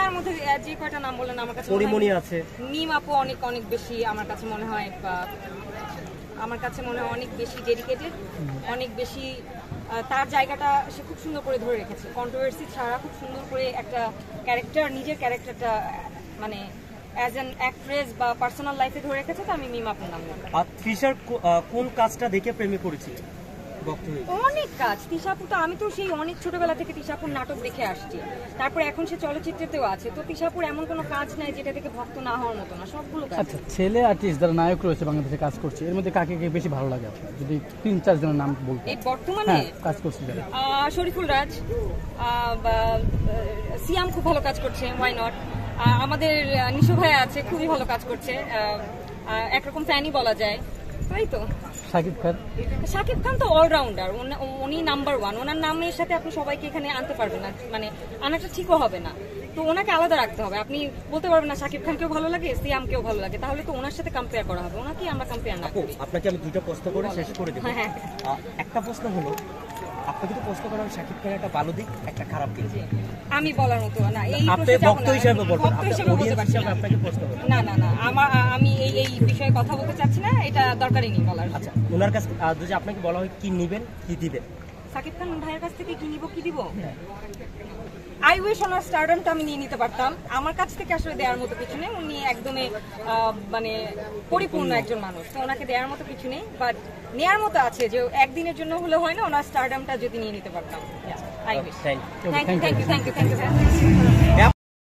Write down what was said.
তার মধ্যে যে কয়টা নাম বললেন আমার কাছে আছে, মিম আপু অনেক অনেক বেশি আমার কাছে মনে হয় অনেক বেশি ডেডিকেটেড, অনেক বেশি তার জায়গাটা সে খুব সুন্দর করে ধরে রেখেছে, কন্ট্রোভার্সি ছাড়া খুব সুন্দর করে একটা ক্যারেক্টার, নিজের ক্যারেক্টারটা মানে অ্যাজ অ্যান অ্যাক্ট্রেস বা পার্সোনাল লাইফে ধরে রেখেছে। তো আমি মিম আপুর নাম নেব। আর তৃষার কোন কাজটা দেখে প্রেমে পড়েছি? অনেক কাজ। তৃষা আপু তো, আমি তো সেই অনেক ছোটবেলা থেকে তৃষা আপুর নাটক দেখে আসছি, তারপর এখন সে চলচ্চিত্রেতেও আছে। তো তৃষা আপুর এমন কোনো কাজ নাই যেটা থেকে ভক্ত না হওয়ার মতো না, সবগুলো কাজ। আচ্ছা, ছেলে আর্টিস্ট যারা নায়ক রয়েছে বাংলাদেশে কাজ করছে, এর মধ্যে কাকে কে বেশি ভালো লাগে আপনার, যদি ৩-৪ জনের নাম বলতেন? এই বর্তমানে কাজ করছে যারা, শরীফুল রাজ, সিয়াম খুব ভালো কাজ করছে, ওয়াই নট। আমাদের নিশো ভাইয়া আছে, খুবই ভালো কাজ করছে, একরকম ফ্যানই বলা যায়, তাই তো। শাকিব খান তো অলরাউন্ডার, উনি নাম্বার ওয়ান। ওনার নামের সাথে আপনি সবাইকে এখানে আনতে পারবেন না, মানে আনাটা ঠিকও হবে না। তো ওনাকে আলাদা রাখতে হবে। আপনি বলতে পারবেন না শাকিব খানকেও ভালো লাগে, সিয়ামকেও ভালো লাগে, তাহলে তো ওনার সাথে কম্পেয়ার করা হবে। ওনাকে আমরা কম্পেয়ার না করি। আপনাকে আমি দুইটা প্রশ্ন করে শেষ করে দেব। একটা প্রশ্ন হলো, আপনাকে তো প্রশ্ন করা শাকিব খানের একটা ভালো দিক, একটা খারাপ দিক। আমি বলার মতো না, এই আপনি ভক্ত হিসেবে বলবেন, ভক্ত হিসেবে বলতে পারছি না। আপনাকে প্রশ্ন করব না না না, আমি এই বিষয়ে কথা বলতে চাচ্ছি না, এটা দরকারই নেই বলার। আচ্ছা, ওনার কাছে যদি আপনাকে বলা হয় কি নেবেন, কি দিবেন? শাকিব খান ভাইয়ের কাছ থেকে কি নিব, কি দিব? আই উইশ ওনার স্টারডামটা আমি নিয়ে নিতে পারতাম। আমার কাছ থেকে আসলে দেওয়ার মতো কিছু নেই, উনি একদমই মানে পরিপূর্ণ একজন মানুষ, তো ওনাকে দেওয়ার মতো কিছু নেই। বাট নেওয়ার মতো আছে যে একদিনের জন্য হলে হয় না, ওনার স্টারডামটা যদি নিয়ে নিতে পারতাম। I wish. Thank you.